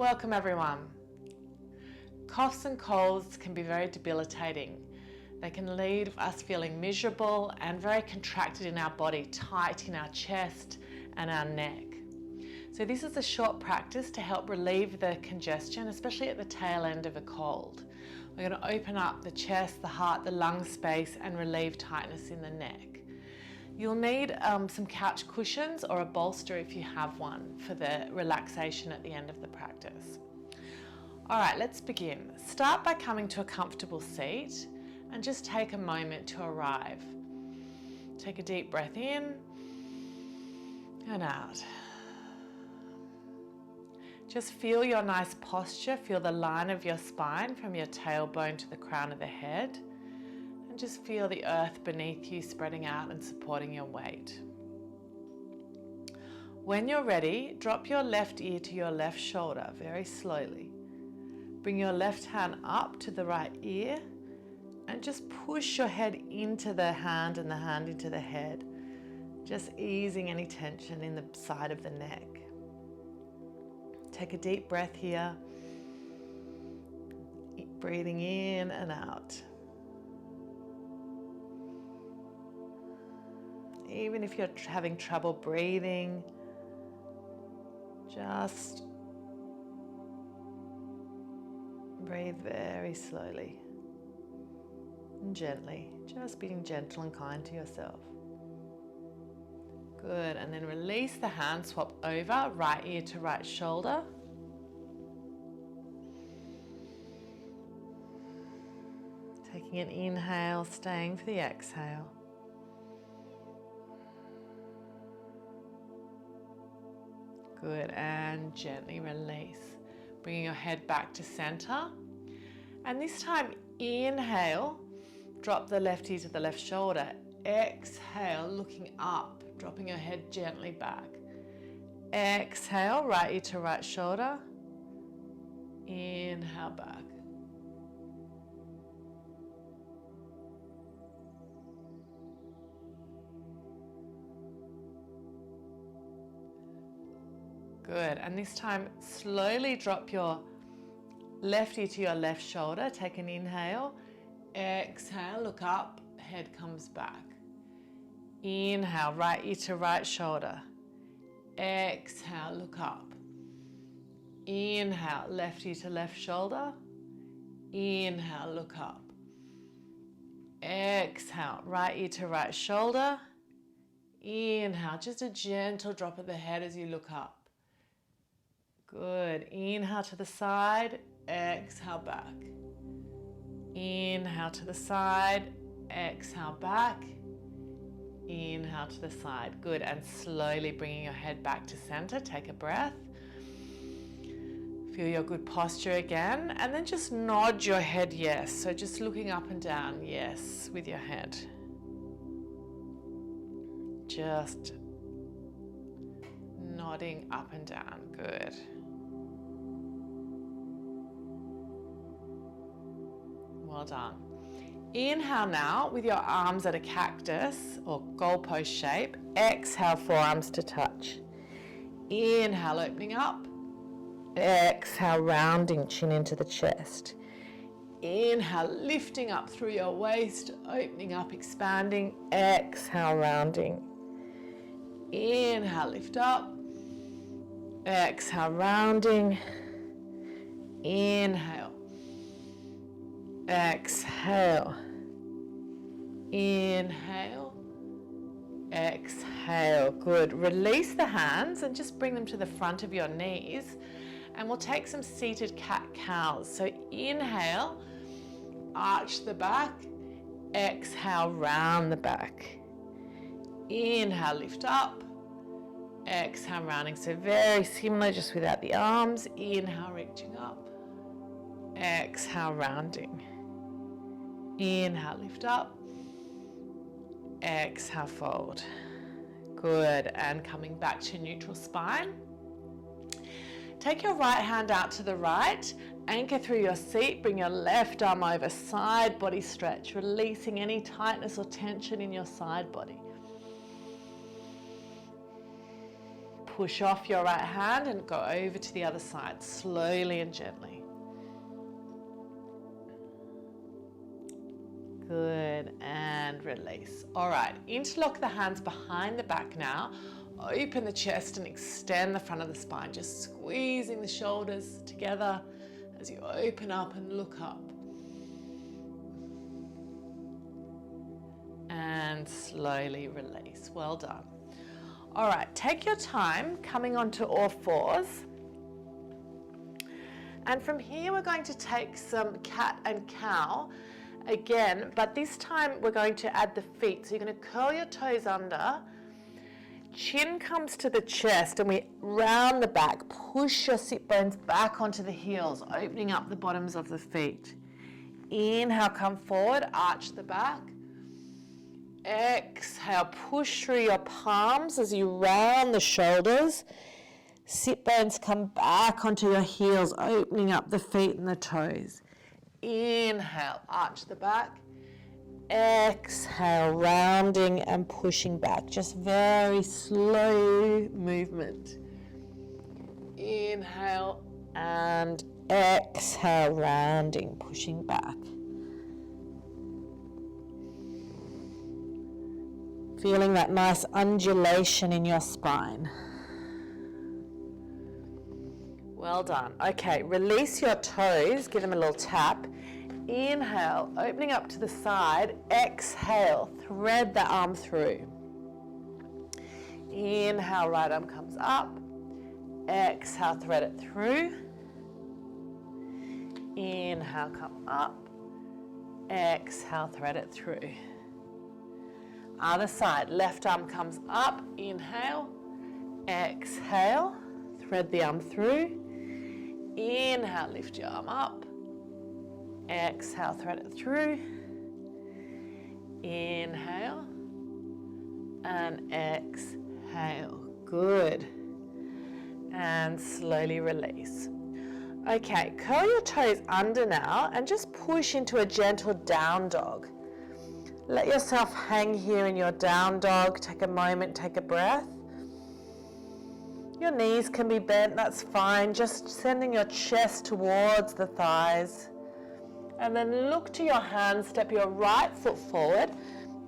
Welcome everyone. Coughs and colds can be very debilitating. They can leave us feeling miserable and very contracted in our body, tight in our chest and our neck. So this is a short practice to help relieve the congestion, especially at the tail end of a cold. We're going to open up the chest, the heart, the lung space and relieve tightness in the neck. You'll need some couch cushions or a bolster if you have one for the relaxation at the end of the practice. All right, let's begin. Start by coming to a comfortable seat and just take a moment to arrive. Take a deep breath in and out. Just feel your nice posture, feel the line of your spine from your tailbone to the crown of the head. And just feel the earth beneath you spreading out and supporting your weight. When you're ready, drop your left ear to your left shoulder very slowly. Bring your left hand up to the right ear and just push your head into the hand and the hand into the head, just easing any tension in the side of the neck. Take a deep breath here, breathing in and out. Even if you're having trouble breathing, just breathe very slowly and gently, just being gentle and kind to yourself. Good, and then release the hand, swap over, right ear to right shoulder. Taking an inhale, staying for the exhale. Good, and gently release. Bringing your head back to center. And this time, inhale, drop the left ear to the left shoulder. Exhale, looking up, dropping your head gently back. Exhale, right ear to right shoulder. Inhale back. Good, and this time slowly drop your left ear to your left shoulder. Take an inhale. Exhale, look up, head comes back. Inhale, right ear to right shoulder. Exhale, look up. Inhale, left ear to left shoulder. Inhale, look up. Exhale, right ear to right shoulder. Inhale, just a gentle drop of the head as you look up. Good. Inhale to the side, exhale back. Inhale to the side, exhale back. Inhale to the side. Good. And slowly bringing your head back to center. Take a breath. Feel your good posture again. And then just nod your head yes. So just looking up and down yes with your head. Just nodding up and down. Good. Well done. Inhale now with your arms at a cactus or goalpost shape. Exhale, forearms to touch. Inhale, opening up. Exhale, rounding chin into the chest. Inhale, lifting up through your waist, opening up, expanding. Exhale, rounding. Inhale, lift up. Exhale, rounding. Inhale. Exhale. Inhale. Exhale. Good. Release the hands and just bring them to the front of your knees. And we'll take some seated cat-cows. So inhale, arch the back. Exhale, round the back. Inhale, lift up. Exhale, rounding. So very similar, just without the arms. Inhale, reaching up. Exhale, rounding. Inhale, lift up. Exhale, fold. Good, and coming back to neutral spine. Take your right hand out to the right, anchor through your seat, bring your left arm over, side body stretch, releasing any tightness or tension in your side body. push off your right hand and go over to the other side, slowly and gently. Good, and release. All right, interlock the hands behind the back now. Open the chest and extend the front of the spine, just squeezing the shoulders together as you open up and look up. And slowly release. Well done. All right, take your time coming onto all fours. And from here, we're going to take some cat and cow again, but this time we're going to add the feet. So you're going to curl your toes under. Chin comes to the chest and we round the back, push your sit bones back onto the heels, opening up the bottoms of the feet. Inhale, come forward, arch the back. Exhale, push through your palms as you round the shoulders. Sit bones come back onto your heels, opening up the feet and the toes. Inhale, arch the back. Exhale, rounding and pushing back. Just very slow movement. Inhale and exhale, rounding, pushing back. Feeling that nice undulation in your spine. Well done. Okay, release your toes, give them a little tap. Inhale, opening up to the side. Exhale, thread the arm through. Inhale, right arm comes up. Exhale, thread it through. Inhale, come up. Exhale, thread it through. Other side, left arm comes up. Inhale. Exhale, thread the arm through. Inhale, lift your arm up. Exhale, thread it through. Inhale and exhale. Good. And slowly release. Okay, curl your toes under now and just push into a gentle down dog. Let yourself hang here in your down dog. Take a moment, take a breath. Your knees can be bent, that's fine. Just sending your chest towards the thighs. And then look to your hands, step your right foot forward,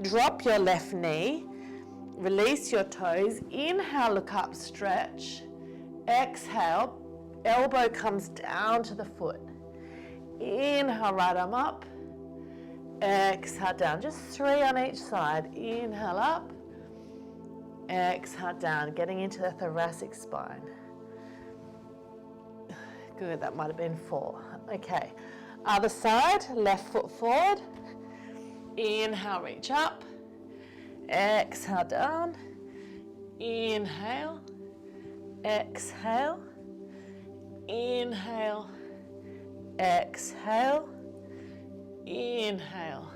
drop your left knee, release your toes. Inhale, look up, stretch. Exhale, elbow comes down to the foot. Inhale, right arm up. Exhale, down. Just 3 on each side. Inhale, up. Exhale, down, getting into the thoracic spine. Good, that might have been 4. Okay. Other side, left foot forward. Inhale, reach up. Exhale, down. Inhale. Exhale. Inhale. Exhale. Inhale.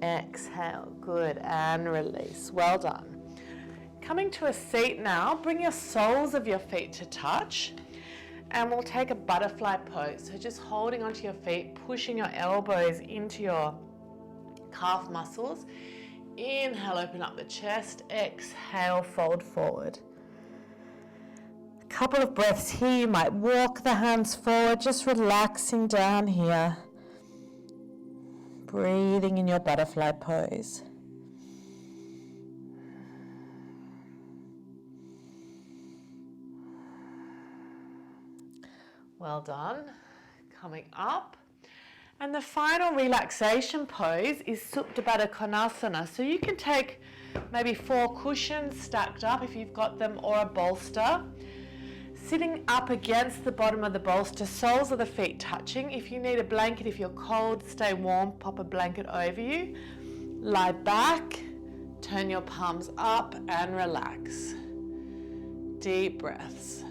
Exhale. Good. And release. Well done. Coming to a seat now, bring your soles of your feet to touch. And we'll take a butterfly pose. So just holding onto your feet, pushing your elbows into your calf muscles. Inhale, open up the chest. Exhale, fold forward. A couple of breaths here. You might walk the hands forward, just relaxing down here. Breathing in your butterfly pose. Well done. Coming up. And the final relaxation pose is Supta Baddha Konasana. So you can take maybe 4 cushions stacked up if you've got them, or a bolster. Sitting up against the bottom of the bolster, soles of the feet touching. If you need a blanket, if you're cold, stay warm, pop a blanket over you. Lie back, turn your palms up and relax. Deep breaths.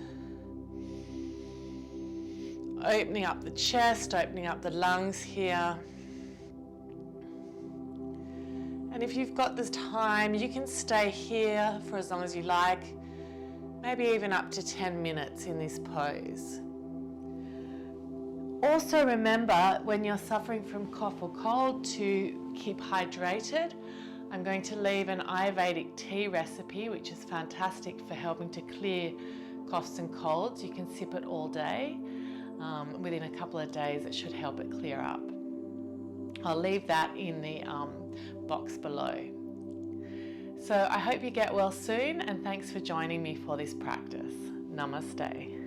Opening up the chest, opening up the lungs here. And if you've got this time, you can stay here for as long as you like, maybe even up to 10 minutes in this pose. Also remember, when you're suffering from cough or cold, to keep hydrated. I'm going to leave an Ayurvedic tea recipe, which is fantastic for helping to clear coughs and colds. You can sip it all day. Within a couple of days, it should help it clear up. I'll leave that in the box below. So I hope you get well soon, and thanks for joining me for this practice. Namaste.